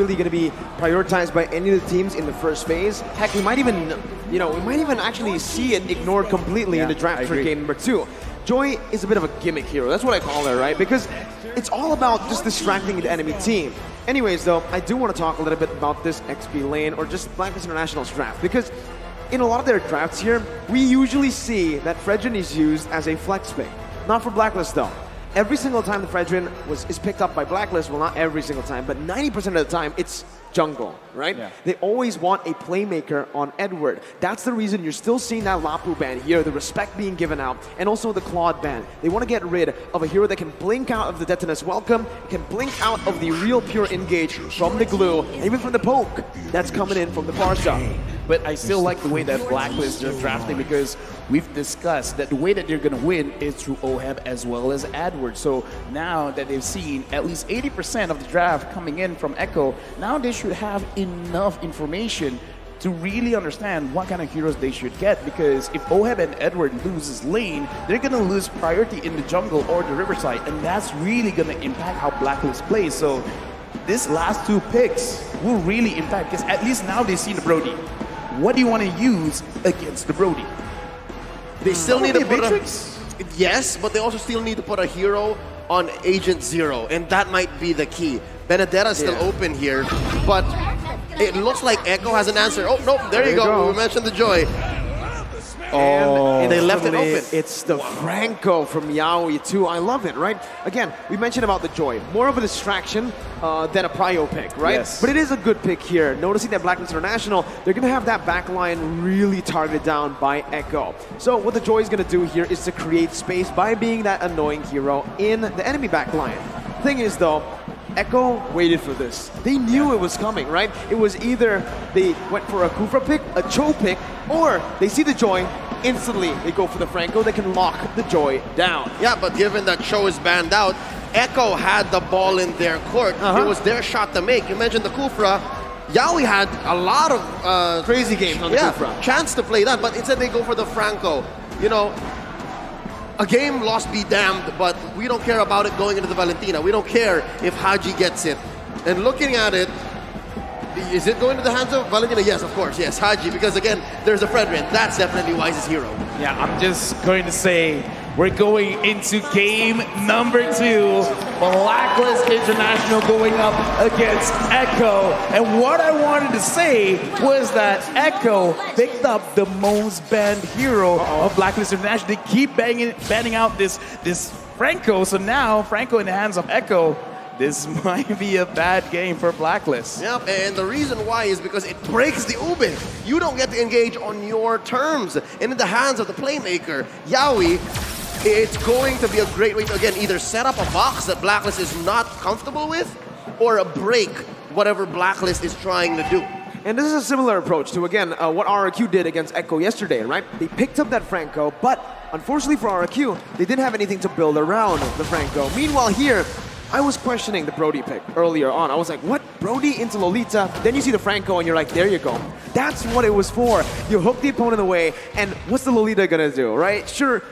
really going to be prioritized by any of the teams in the first phase. Heck, we might even, we might even actually see it ignored completely in the draft for game number 2. Joy is a bit of a gimmick hero. That's what I call her, right? Because it's all about just distracting the enemy team. Anyways, though, I do want to talk a little bit about this XP lane or just Blacklist International's draft, because in a lot of their drafts here, we usually see that Fredrin is used as a flex pick. Not for Blacklist, though. Every single time the Fredrin is picked up by Blacklist, well, not every single time, but 90% of the time, it's jungle, right? Yeah. They always want a playmaker on Edward. That's the reason you're still seeing that Lapu ban here, the respect being given out, and also the Claude ban. They want to get rid of a hero that can blink out of the Detonus Welcome, can blink out of the real pure engage from the glue, and even from the poke that's coming in from the far side. But I still like the way that Blacklist are drafting, because we've discussed that the way that they're going to win is through OHEB as well as AdWords. So now that they've seen at least 80% of the draft coming in from Echo, now they should have enough information to really understand what kind of heroes they should get, because if OHEB and Edward loses lane, they're going to lose priority in the jungle or the riverside, and that's really going to impact how Blacklist plays. So this last 2 picks will really impact, because at least now they see the Brody. What do you want to use against the Brody? They still need to put Matrix? Yes, but they also still need to put a hero on Agent Zero, and that might be the key. Benedetta's still open here, but it looks like Echo has an answer. Oh, no, there you go. We mentioned the Joy. And they left it open. It's the Franco from Yaoi too. I love it, right? Again, we mentioned about the Joy. More of a distraction than a prio pick, right? Yes. But it is a good pick here. Noticing that Blacklist International, they're going to have that back line really targeted down by Echo. So what the Joy is going to do here is to create space by being that annoying hero in the enemy back line. Thing is, though, Echo waited for this. They knew it was coming, right? It was either they went for a Kufra pick, a Cho pick, or they see the Joy, instantly they go for the Franco, they can lock the Joy down. Yeah, but given that Cho is banned out, Echo had the ball in their court. It was their shot to make. You mentioned the Kufra. Yaoi had a lot of crazy games on the Kufra. Chance to play that, but instead they go for the Franco. A game lost be damned, but we don't care about it going into the Valentina. We don't care if Haji gets it. And looking at it, is it going to the hands of Valentina? Yes, of course, yes, Haji, because again, there's a Fredrin. That's definitely Wise's hero. Yeah, I'm just going to say we're going into game number 2. Blacklist International going up against Echo. And what I wanted to say was that Echo picked up the most banned hero of Blacklist International. They keep banning out this Franco. So now Franco in the hands of Echo. This might be a bad game for Blacklist. Yep, and the reason why is because it breaks the Ubin. You don't get to engage on your terms. And in the hands of the playmaker, Yaoi, it's going to be a great way to, again, either set up a box that Blacklist is not comfortable with, or break whatever Blacklist is trying to do. And this is a similar approach to, again, what RRQ did against Echo yesterday, right? They picked up that Franco, but unfortunately for RRQ, they didn't have anything to build around the Franco. Meanwhile here, I was questioning the Brody pick earlier on. I was like, what? Brody into Lolita? Then you see the Franco and you're like, there you go. That's what it was for. You hook the opponent away, and what's the Lolita gonna do, right? Sure,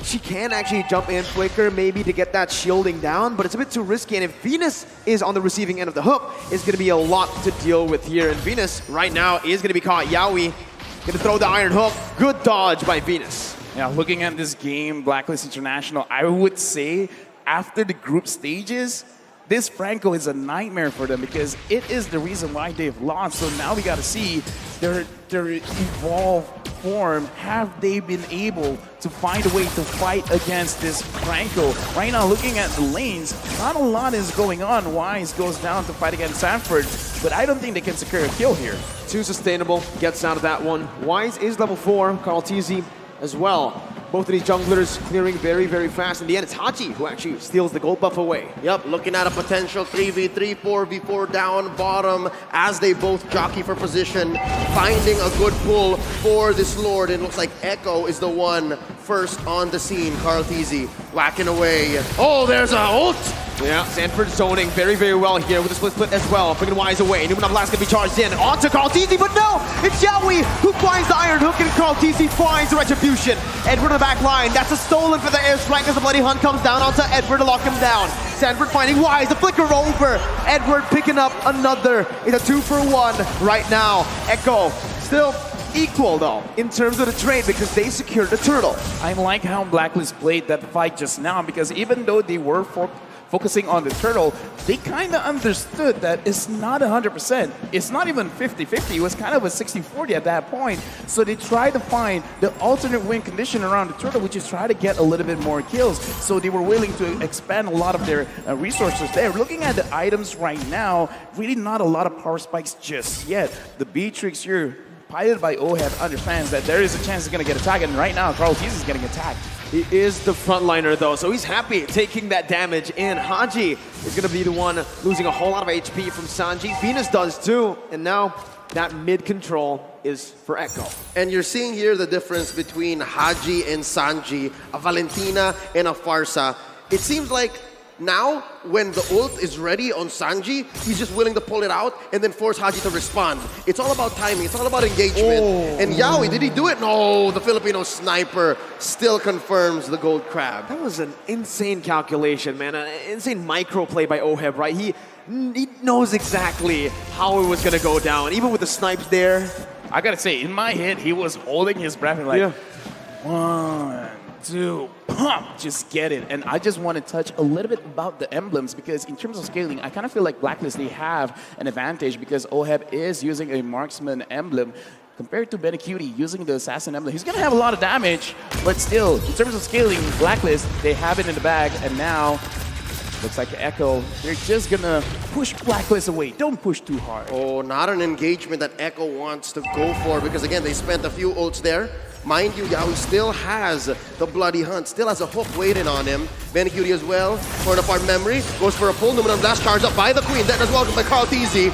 she can actually jump in, flicker maybe to get that shielding down, but it's a bit too risky, and if Venus is on the receiving end of the hook, it's gonna be a lot to deal with here. And Venus, right now, is gonna be caught. Yaoi gonna throw the Iron Hook. Good dodge by Venus. Yeah, looking at this game, Blacklist International, I would say after the group stages, this Franco is a nightmare for them, because it is the reason why they've lost. So now we got to see their evolved form. Have they been able to find a way to fight against this Franco? Right now, looking at the lanes, not a lot is going on. Wise goes down to fight against Sanford, but I don't think they can secure a kill here. Too sustainable, gets out of that one. Wise is level 4, Carl TZ as well. Both of these junglers clearing very, very fast. In the end, it's Hachi who actually steals the gold buff away. Yep, looking at a potential 3v3, 4v4 down bottom as they both jockey for position, finding a good pull for this Lord. And it looks like Echo is the one first on the scene. Carl TZ whacking away. Oh, there's a ult! Yeah, Sanford zoning very, very well here with a split as well. Bringing Wise away. Numenov Blast can be charged in. On to Carl TZ, but no! It's Yaoi who finds the Iron Hook, and Carl TZ finds the Retribution. Edward on the back line. That's a stolen for the airstrike as the Bloody Hunt comes down onto Edward to lock him down. Sanford finding Wise, the flicker over. Edward picking up another. It's a 2 for 1 right now. Echo still equal though in terms of the trade because they secured the turtle. I like how Blacklist played that fight just now because even though they were focusing on the turtle, they kind of understood that it's not 100%. It's not even 50-50. It was kind of a 60-40 at that point. So they tried to find the alternate win condition around the turtle, which is try to get a little bit more kills. So they were willing to expand a lot of their resources there. Looking at the items right now, really not a lot of power spikes just yet. The Beatrix here, piloted by OHEB, understands that there is a chance he's going to get attacked, and right now, Carl Tease is getting attacked. He is the frontliner though, so he's happy taking that damage in. Haji is going to be the one losing a whole lot of HP from Sanji. Venus does too, and now that mid control is for Echo. And you're seeing here the difference between Haji and Sanji, a Valentina and a Farsa. It seems like now, when the ult is ready on Sanji, he's just willing to pull it out and then force Haji to respond. It's all about timing. It's all about engagement. Oh. And Yaoi, did he do it? No, the Filipino sniper still confirms the gold crab. That was an insane calculation, man. An insane micro play by OHEB, right? He knows exactly how it was going to go down. Even with the snipes there. I gotta say, in my head, he was holding his breath and like, Yeah. 1, 2, pump, just get it. And I just want to touch a little bit about the emblems because in terms of scaling, I kind of feel like Blacklist, they have an advantage because OHEB is using a marksman emblem compared to Benny Cutie using the assassin emblem. He's going to have a lot of damage, but still, in terms of scaling, Blacklist, they have it in the bag, and now looks like Echo, they're just going to push Blacklist away. Don't push too hard. Oh, not an engagement that Echo wants to go for because, again, they spent a few ults there. Mind you, Yaoi still has the Bloody Hunt, still has a hook waiting on him. Benicudi as well, torn apart memory, goes for a pull, Numenor Blast charged up by the Queen, then as well by Carl Teasy.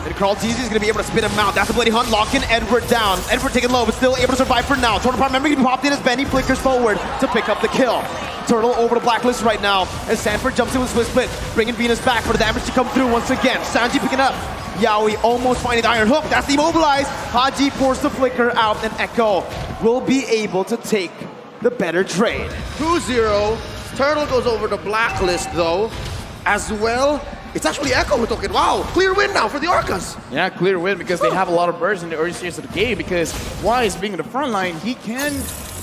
And Carl Teasy is going to be able to spin him out. That's the Bloody Hunt, locking Edward down. Edward taking low, but still able to survive for now. Torn apart memory popped in as Benny flickers forward to pick up the kill. Turtle over to Blacklist right now as Sanford jumps in with Swiss Split, bringing Venus back for the damage to come through once again. Sanji picking up. Yaoi almost finding the Iron Hook. That's demobilized. Haji pours the flicker out, and Echo will be able to take the better trade. 2-0. Turtle goes over to Blacklist, though, as well. It's actually Echo who took it. Wow, clear win now for the Orcas. Yeah, clear win because they have a lot of birds in the early stages of the game because Wise being in the front line, he can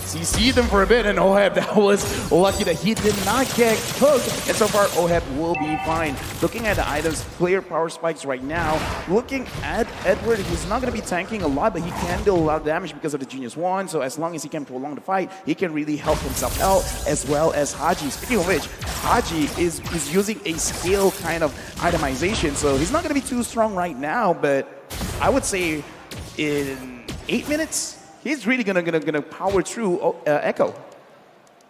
CC them for a bit, and OHEB, that was lucky that he did not get hooked. And so far, OHEB will be fine. Looking at the items, clear power spikes right now. Looking at Edward, he's not going to be tanking a lot, but he can do a lot of damage because of the Genius Wand. So as long as he can prolong the fight, he can really help himself out, as well as Haji. Speaking of which, Haji is using a scale kind of itemization, so he's not going to be too strong right now, but I would say in 8 minutes, he's really gonna power through Echo.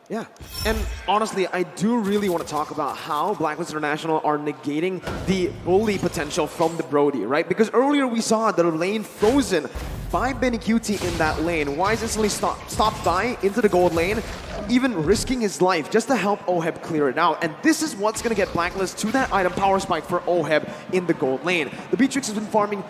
Yeah, and honestly, I do really want to talk about how Blacklist International are negating the bully potential from the Brody, right? Because earlier we saw the lane frozen by Benny Cutie in that lane. Wise instantly stopped by into the gold lane, even risking his life just to help OHEB clear it out. And this is what's going to get Blacklist to that item power spike for OHEB in the gold lane. The Beatrix has been farming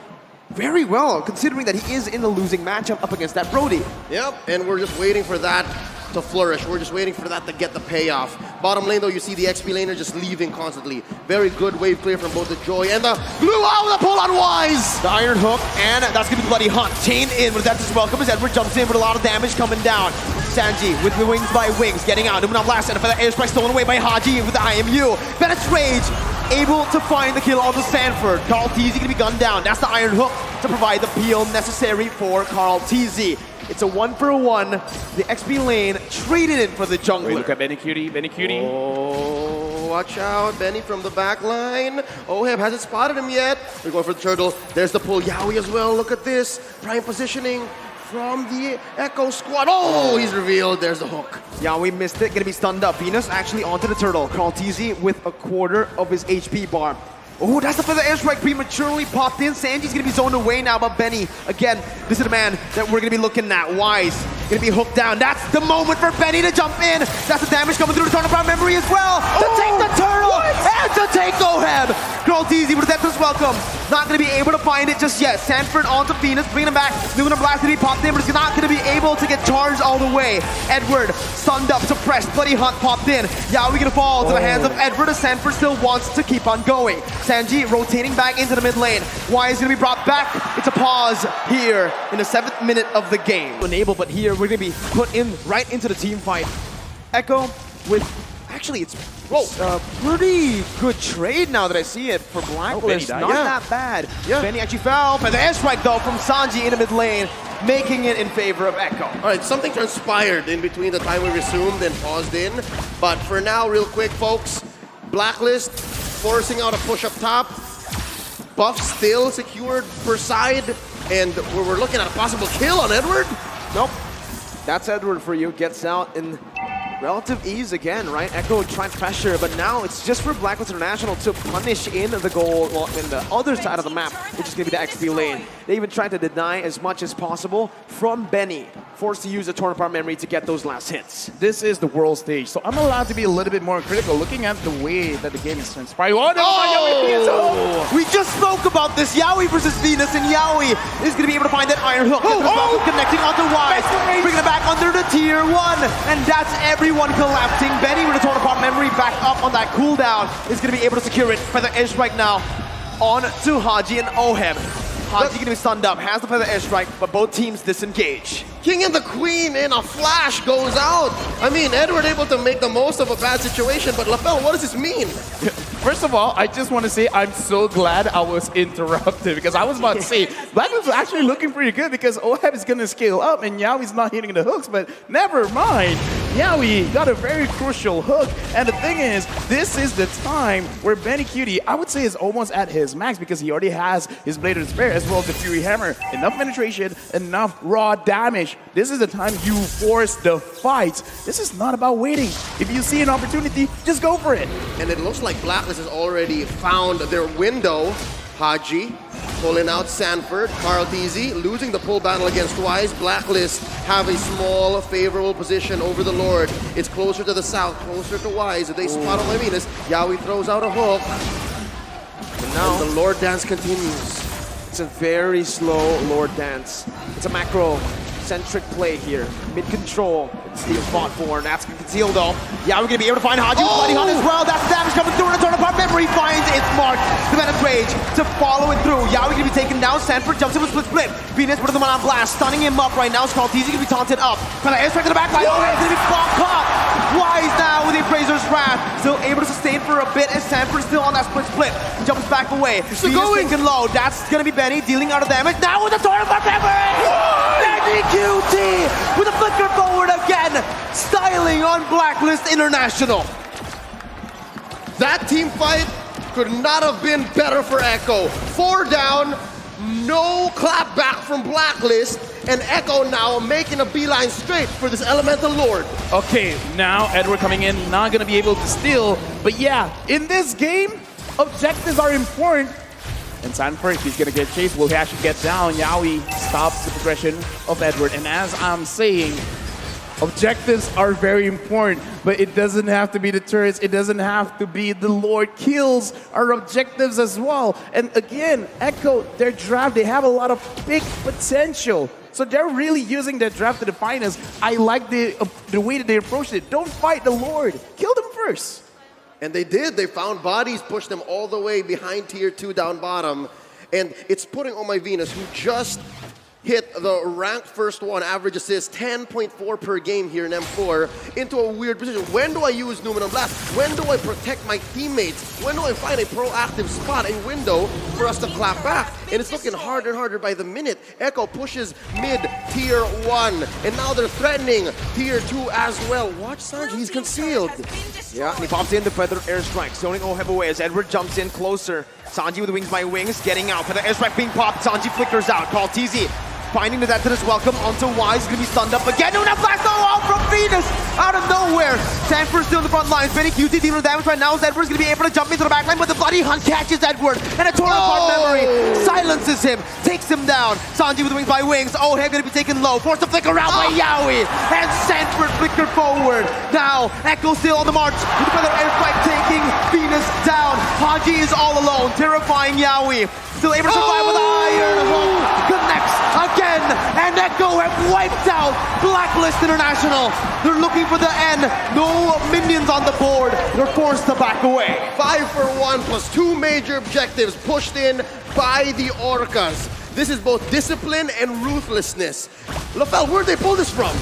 very well, considering that he is in the losing matchup up against that Brody. Yep, and we're just waiting for that to flourish. We're just waiting for that to get the payoff. Bottom lane, though, you see the XP laner just leaving constantly. Very good wave clear from both the Joy and the Blue Owl, the pull on Wise! The Iron Hook, and that's going to be Bloody Hunt. Chain in, but that's just welcome as Edward jumps in with a lot of damage coming down. Sanji with the wings by wings, getting out. Numenor Blast and a feather airstrike stolen away by Haji with the IMU. Bennett's Rage, able to find the kill on the Sanford. Carl Teasy going to be gunned down. That's the Iron Hook to provide the peel necessary for Carl Teasy. It's a 1-for-1. The XP lane traded in for the jungler. Wait, look at Benny Cutie, Benny Cutie. Oh, watch out, Benny from the back line. OHEB hasn't spotted him yet. They're going for the turtle. There's the pull. Yaoi as well. Look at this. Prime positioning from the Echo squad. Oh, he's revealed. There's the hook. Yeah, we missed it. Gonna be stunned up. Venus actually onto the turtle. Carl Teasy with a quarter of his HP bar. Oh, that's the feather airstrike prematurely popped in. Sanji's gonna be zoned away now, but Benny, again, this is the man that we're gonna be looking at. Wise, gonna be hooked down. That's the moment for Benny to jump in. That's the damage coming through the turnaround memory as well. To take the turtle and to take OHEB. Carl Teasy with a Deathless welcome. not going to be able to find it just yet. Sanford onto Venus, bringing him back. Numenor Blast to be popped in, but he's not going to be able to get charged all the way. Edward, stunned up, suppressed. Bloody Hunt popped in. Yaoi going to fall to the hands of Edward as Sanford still wants to keep on going. Sanji rotating back into the mid lane. Why is going to be brought back? It's a pause here in the 7th minute of the game. Enable, but here we're going to be put in right into the team fight. Echo with, actually it's a pretty good trade now that I see it for Blacklist. Not that bad. Benny actually fell, but the airstrike though from Sanji in the mid lane, making it in favor of Echo. All right, something transpired in between the time we resumed and paused in. But for now, real quick, folks, Blacklist forcing out a push up top. Buff still secured per side. And we're looking at a possible kill on Edward. Nope. That's Edward for you. Gets out in relative ease again, right? Echo trying pressure, but now it's just for Blacklist International to punish in the goal, well, in the other side of the map, which is going to be the XP lane. They even tried to deny as much as possible from Benny, forced to use the torn apart memory to get those last hits. This is the world stage, so I'm allowed to be a little bit more critical looking at the way that the game is transpiring. We just spoke about this. Yaoi versus Venus, and Yaoi is going to be able to find that iron hook. Connecting onto Wise, bringing it back under the tier 1, and that's everyone collapsing. Benny with a torn apart memory back up on that cooldown is going to be able to secure it. Feather airstrike now on to Haji and Oheb. Haji going to be stunned up, has the Feather airstrike, but both teams disengage. King and the Queen in a flash goes out. I mean, Edward able to make the most of a bad situation, but LaFell, what does this mean? First of all, I just want to say I'm so glad I was interrupted because I was about to say Blacklist was actually looking pretty good because Oheb is going to scale up and Yaoi's not hitting the hooks, but never mind. Yaoi got a very crucial hook, and the thing is, this is the time where Benny Cutie, I would say, is almost at his max because he already has his Blade of Despair as well as the Fury Hammer. Enough penetration, enough raw damage. This is the time you force the fight. This is not about waiting. If you see an opportunity, just go for it. And it looks like Blacklist has already found their window. Haji pulling out Sanford, Carl TZ losing the pull battle against Wise. Blacklist have a small favorable position over the Lord. It's closer to the south, closer to Wise. They spot on Venus. Yaoi throws out a hook. And the Lord dance continues. It's a very slow Lord dance. It's a macro-centric play here. Mid-control. Steel fought for, and that's going to conceal though. Yeah, we're going to be able to find Haji Bloody Hunt as well. That's the damage coming through, and a turn apart memory finds its mark. The Venom Rage to follow it through. Yeah, we're going to be taken down. Sanford jumps into a split. Venus with the man on blast, stunning him up right now. Skull TZ going to be taunted up. Kind of airstrike to the back line. Oh, it's going to be caught. Wise now with the Appraiser's Wrath. Still able to sustain for a bit as Sanford still on that split. He jumps back away. Venus thinking low. That's going to be Benny dealing out of damage. Now with the turn apart memory. Benny QT with a flicker forward again. Styling on Blacklist International. That team fight could not have been better for Echo. 4 down, no clap back from Blacklist, and Echo now making a beeline straight for this Elemental Lord. Okay, now Edward coming in, not going to be able to steal. But yeah, in this game, objectives are important. And Sanford, he's going to get chased. Will he actually get down? Yaoi stops the progression of Edward. And as I'm saying, objectives are very important, but it doesn't have to be the turrets. It doesn't have to be the Lord kills our objectives as well. And again, Echo, their draft, they have a lot of big potential. So they're really using their draft to the finest. I like the way that they approached it. Don't fight the Lord. Kill them first. And they did. They found bodies, pushed them all the way behind tier 2 down bottom. And it's putting on my Venus, who just hit the ranked first one, average assist 10.4 per game here in M4, into a weird position. When do I use Numenor Blast? When do I protect my teammates? When do I find a proactive spot, a window for us to clap back? And it's looking harder and harder by the minute. Echo pushes mid tier 1, and now they're threatening tier 2 as well. Watch Sanji, he's concealed. Yeah, and he pops in the Feather Airstrike, zoning Oheb away as Edward jumps in closer. Sanji with the Wings by Wings, getting out. Feather Airstrike being popped, Sanji flickers out. Carl TZ finding the Detonus welcome onto Wise, gonna be stunned up again. No, blast out from Venus out of nowhere. Sanford still in the front lines. Benny QT dealing with damage right now as Edward's gonna be able to jump into the back line, but the Bloody Hunt catches Edward, and a torn apart memory silences him, takes him down. Sanji with the Wings by Wings. Oheb gonna be taken low, forced to flicker out by Yaoi, and Sanford flicker forward. Now Echo still on the march with the Feather Airstrike taking Venus down. Haji is all alone, terrifying Yaoi. still able to survive with Iron Hook. Connects again, and Echo have wiped out Blacklist International. They're looking for the end. No minions on the board. They're forced to back away. 5 for 1 plus 2 major objectives pushed in by the Orcas. This is both discipline and ruthlessness. Lafel, where'd they pull this from?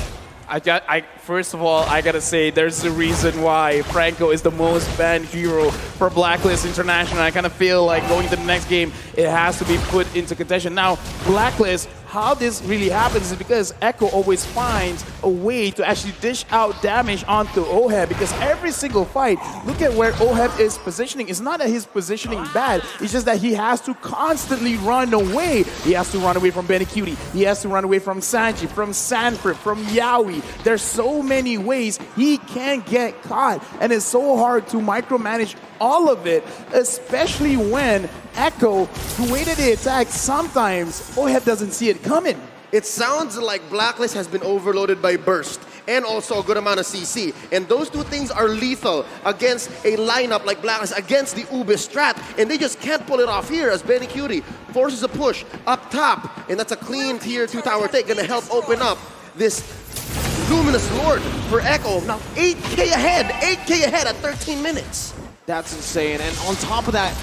First of all, I gotta say, there's a reason why Franco is the most banned hero for Blacklist International. I kind of feel like going to the next game, it has to be put into contention. Now, Blacklist, how this really happens is because Echo always finds a way to actually dish out damage onto Oheb, because every single fight, look at where Oheb is positioning. It's not that his positioning bad, it's just that he has to constantly run away. He has to run away from Benny Cutie, he has to run away from Sanji, from Sanford, from Yaoi. There's so many ways he can get caught, and it's so hard to micromanage all of it, especially when Echo, the way that they attack, sometimes Oheb doesn't see it coming. It sounds like Blacklist has been overloaded by Burst and also a good amount of CC. And those two things are lethal against a lineup like Blacklist, against the Ube strat. And they just can't pull it off here as Benny Cutie forces a push up top. And that's a clean tier 2 tower take, gonna help open up this Luminous Lord for Echo. Now 8K ahead at 13 minutes. That's insane. And on top of that,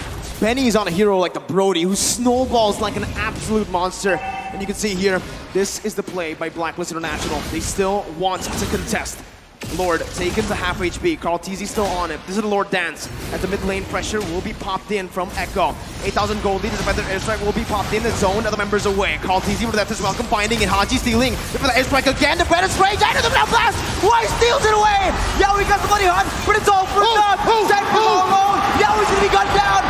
Benny's on a hero like the Brody, who snowballs like an absolute monster. And you can see here, this is the play by Blacklist International. They still want to contest. Lord taken to half HP. Carl TZ still on it. This is the Lord dance. As the mid lane pressure will be popped in from Echo. 8,000 gold lead. The defender airstrike will be popped in. The zone of the members away. Carl TZ with the left as well, combining it. Haji stealing. For the airstrike again. The better spray. Down to the now blast. Why steals it away? Yaoi got the money hunt, but it's all for naught. Set all alone. Yaoi's gonna be gunned down.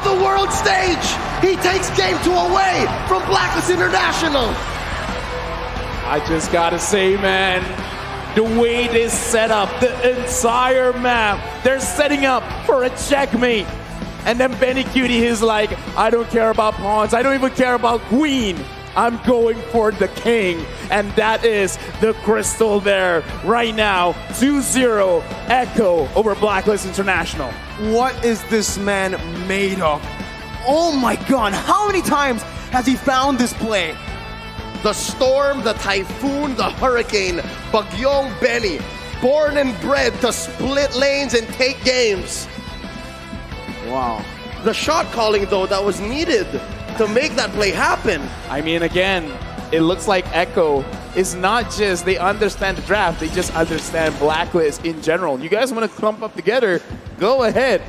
The world stage. He takes game 2 away from Blacklist International. I just gotta say, man, the way they set up the entire map, they're setting up for a checkmate. And then Benny Cutie is like, I don't care about pawns, I don't even care about queen. I'm going for the king, and that is the crystal there right now. 2-0 Echo over Blacklist International. What is this man made of? Oh my god, how many times has he found this play? The storm, the typhoon, the hurricane, Bagyong Benny, born and bred to split lanes and take games. Wow. The shot calling, though, that was needed to make that play happen. I mean, again, it looks like Echo is not just they understand the draft, they just understand Blacklist in general. You guys want to clump up together, go ahead.